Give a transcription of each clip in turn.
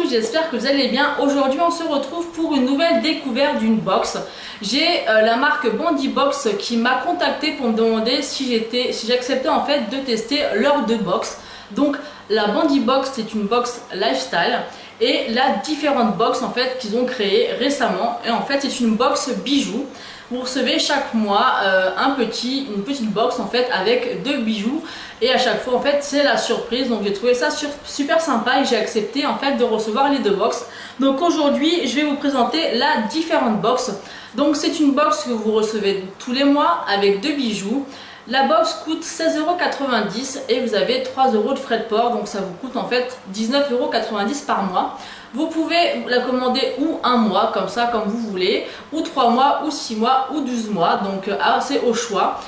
j'espère que vous allez bien. Aujourd'hui on se retrouve pour une nouvelle découverte d'une box. J'ai la marque Bandibox qui m'a contacté pour me demander si j'acceptais en fait de tester leurs deux box. Donc la Bandibox c'est une box lifestyle et la différentes box en fait qu'ils ont créé récemment, et en fait c'est une box bijoux. Vous recevez chaque mois une petite box en fait avec deux bijoux, et à chaque fois en fait c'est la surprise. Donc j'ai trouvé ça super sympa et j'ai accepté en fait de recevoir les deux box. Donc aujourd'hui je vais vous présenter la différente box. Donc c'est une box que vous recevez tous les mois avec deux bijoux. La box coûte 16,90 € et vous avez 3 € de frais de port, donc ça vous coûte en fait 19,90 € par mois. Vous pouvez la commander ou un mois comme ça, comme vous voulez, ou 3 mois, ou 6 mois, ou 12 mois, donc c'est au choix.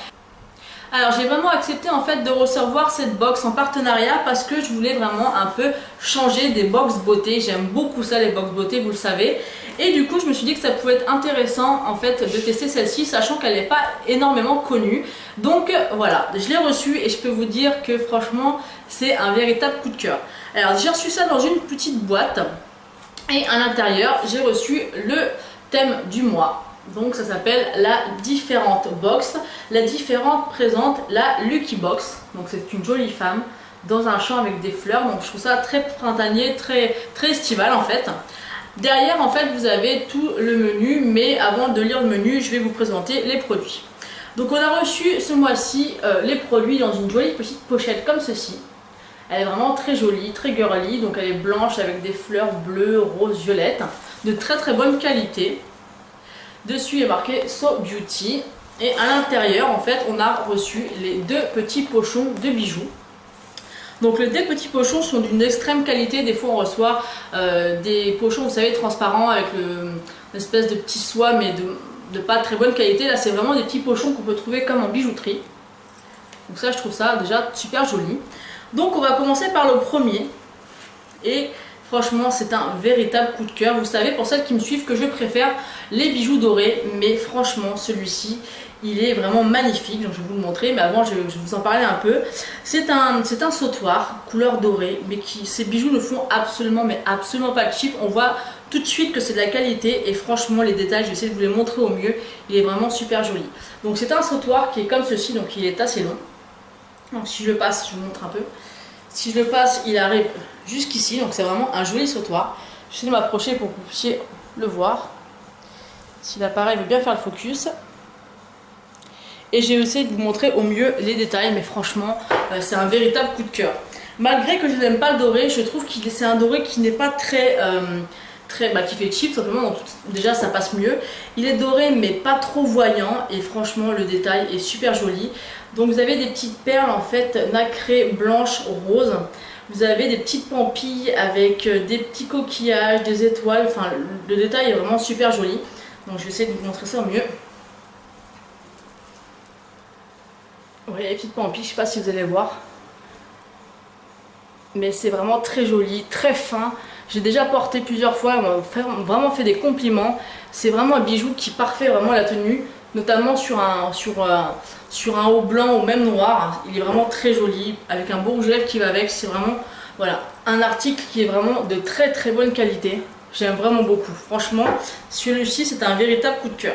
Alors j'ai vraiment accepté en fait de recevoir cette box en partenariat parce que je voulais vraiment un peu changer des box beauté. J'aime beaucoup ça, les box beauté, vous le savez. Et du coup je me suis dit que ça pouvait être intéressant en fait de tester celle-ci, sachant qu'elle n'est pas énormément connue. Donc voilà, je l'ai reçue et je peux vous dire que franchement c'est un véritable coup de cœur. Alors j'ai reçu ça dans une petite boîte et à l'intérieur j'ai reçu le thème du mois. Donc ça s'appelle la différente box. La différente présente la Lucky Box. Donc c'est une jolie femme dans un champ avec des fleurs. Donc je trouve ça très printanier, très estival en fait. Derrière en fait vous avez tout le menu, mais avant de lire le menu je vais vous présenter les produits. Donc on a reçu ce mois-ci les produits dans une jolie petite pochette comme ceci. Elle est vraiment très jolie, très girly. Donc elle est blanche avec des fleurs bleues, roses, violettes, de très bonne qualité. Dessus il est marqué So Beauty, et à l'intérieur en fait on a reçu les deux petits pochons de bijoux. Donc les deux petits pochons sont d'une extrême qualité. Des fois on reçoit des pochons, vous savez, transparents avec une espèce de petit soie mais de pas très bonne qualité. Là c'est vraiment des petits pochons qu'on peut trouver comme en bijouterie. Donc ça je trouve ça déjà super joli. Donc on va commencer par le premier, et franchement c'est un véritable coup de cœur. Vous savez, pour celles qui me suivent, que je préfère les bijoux dorés, mais franchement celui-ci il est vraiment magnifique. Donc je vais vous le montrer, mais avant je vais vous en parler un peu. C'est un sautoir couleur dorée, mais ces bijoux ne font absolument pas de cheap. On voit tout de suite que c'est de la qualité, et franchement les détails, je vais essayer de vous les montrer au mieux. Il est vraiment super joli. Donc c'est un sautoir qui est comme ceci, donc il est assez long. Donc si je le passe, je vous montre un peu. Si je le passe, il arrive jusqu'ici, donc c'est vraiment un joli sautoir. Je vais m'approcher pour que vous puissiez le voir. Si l'appareil veut bien faire le focus. Et j'ai essayé de vous montrer au mieux les détails, mais franchement, c'est un véritable coup de cœur. Malgré que je n'aime pas le doré, je trouve que c'est un doré qui n'est pas qui fait cheap simplement, donc déjà ça passe mieux. Il est doré mais pas trop voyant, et franchement le détail est super joli. Donc vous avez des petites perles en fait nacrées blanches roses. Vous avez des petites pampilles avec des petits coquillages, des étoiles. Enfin le détail est vraiment super joli. Donc je vais essayer de vous montrer ça au mieux. Vous voyez les petites pampilles, je sais pas si vous allez voir. Mais c'est vraiment très joli, très fin. J'ai déjà porté plusieurs fois, on m'a vraiment fait des compliments. C'est vraiment un bijou qui parfait vraiment la tenue, notamment sur un haut blanc ou même noir. Il est vraiment très joli, avec un beau rouge à lèvres qui va avec. C'est vraiment voilà, un article qui est vraiment de très bonne qualité. J'aime vraiment beaucoup. Franchement, celui-ci c'est un véritable coup de cœur.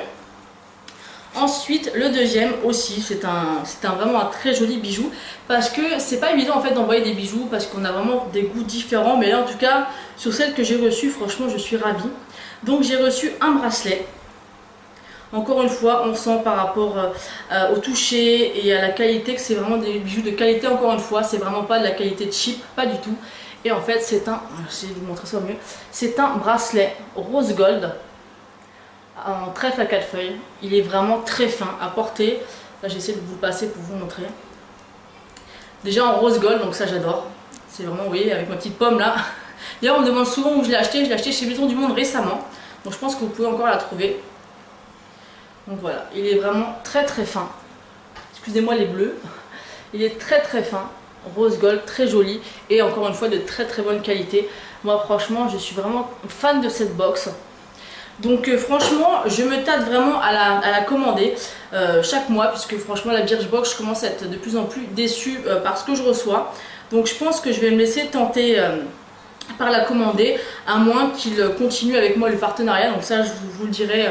Ensuite, le deuxième aussi, c'est vraiment un très joli bijou, parce que c'est pas évident en fait d'envoyer des bijoux parce qu'on a vraiment des goûts différents, mais là en tout cas sur celle que j'ai reçue, franchement je suis ravie. Donc j'ai reçu un bracelet. Encore une fois, on sent par rapport au toucher et à la qualité que c'est vraiment des bijoux de qualité. Encore une fois, c'est vraiment pas de la qualité cheap, pas du tout. Et en fait c'est je vais vous montrer ça au mieux, c'est un bracelet rose gold en trèfle à 4 feuilles. Il est vraiment très fin à porter. Là j'essaie de vous le passer pour vous montrer. Déjà en rose gold, donc ça j'adore. C'est vraiment, vous voyez, avec ma petite pomme là. D'ailleurs on me demande souvent où je l'ai acheté. Je l'ai acheté chez Maison du Monde récemment. Donc je pense que vous pouvez encore la trouver. Donc voilà, il est vraiment très fin. Excusez-moi les bleus. Il est très fin. Rose gold, très joli. Et encore une fois de très bonne qualité. Moi franchement je suis vraiment fan de cette box. Donc franchement je me tâte vraiment à la commander chaque mois, puisque franchement la Birchbox, je commence à être de plus en plus déçue par ce que je reçois. Donc je pense que je vais me laisser tenter par la commander, à moins qu'il continue avec moi le partenariat. Donc ça, je vous le dirai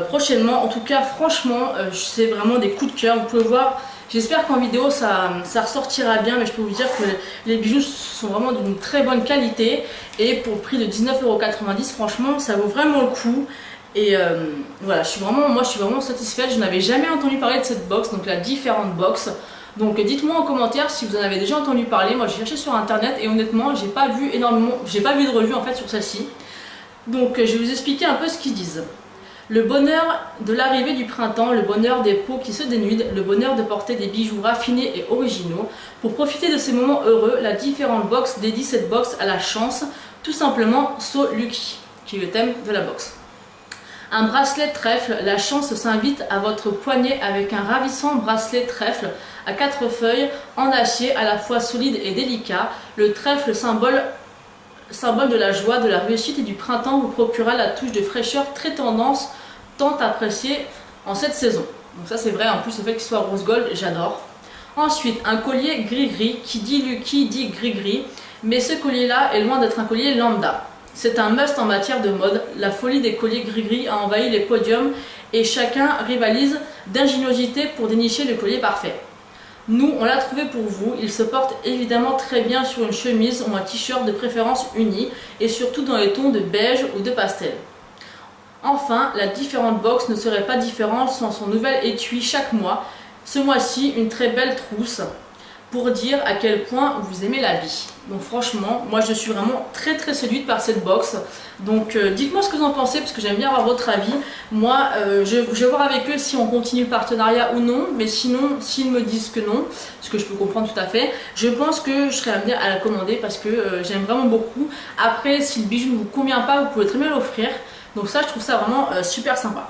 prochainement. En tout cas, franchement, c'est vraiment des coups de cœur. Vous pouvez voir, j'espère qu'en vidéo ça ressortira bien, mais je peux vous dire que les bijoux sont vraiment d'une très bonne qualité. Et pour le prix de 19,90 €, franchement, ça vaut vraiment le coup. Et voilà, moi je suis vraiment satisfaite. Je n'avais jamais entendu parler de cette box, donc la différente box. Donc dites-moi en commentaire si vous en avez déjà entendu parler. Moi j'ai cherché sur internet et honnêtement j'ai pas vu de revue en fait sur celle-ci. Donc je vais vous expliquer un peu ce qu'ils disent. Le bonheur de l'arrivée du printemps, le bonheur des peaux qui se dénudent, le bonheur de porter des bijoux raffinés et originaux. Pour profiter de ces moments heureux, la différente box dédie cette box à la chance, tout simplement So Lucky, qui est le thème de la box. Un bracelet trèfle, la chance s'invite à votre poignet avec un ravissant bracelet trèfle à 4 feuilles en acier à la fois solide et délicat. Le trèfle symbole de la joie, de la réussite et du printemps vous procurera la touche de fraîcheur très tendance, tant appréciée en cette saison. Donc ça c'est vrai, en plus le fait qu'il soit rose gold, j'adore. Ensuite, un collier gris-gris, qui dit Lucky dit gris-gris, mais ce collier-là est loin d'être un collier lambda. C'est un must en matière de mode. La folie des colliers gris-gris a envahi les podiums et chacun rivalise d'ingéniosité pour dénicher le collier parfait. Nous, on l'a trouvé pour vous. Il se porte évidemment très bien sur une chemise ou un t-shirt de préférence uni et surtout dans les tons de beige ou de pastel. Enfin, la différente box ne serait pas différente sans son nouvel étui chaque mois. Ce mois-ci, une très belle trousse pour dire à quel point vous aimez la vie. Donc franchement, moi je suis vraiment très séduite par cette box. Donc dites-moi ce que vous en pensez parce que j'aime bien avoir votre avis. Moi je vais voir avec eux si on continue le partenariat ou non. Mais sinon, s'ils me disent que non, ce que je peux comprendre tout à fait, je pense que je serai amenée à la commander parce que j'aime vraiment beaucoup. Après, si le bijou ne vous convient pas, vous pouvez très bien l'offrir. Donc ça, je trouve ça vraiment super sympa.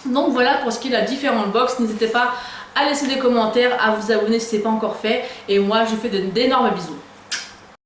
Donc voilà pour ce qui est de la différente box. N'hésitez pas à laisser des commentaires, à vous abonner si ce n'est pas encore fait. Et moi, je vous fais d'énormes bisous.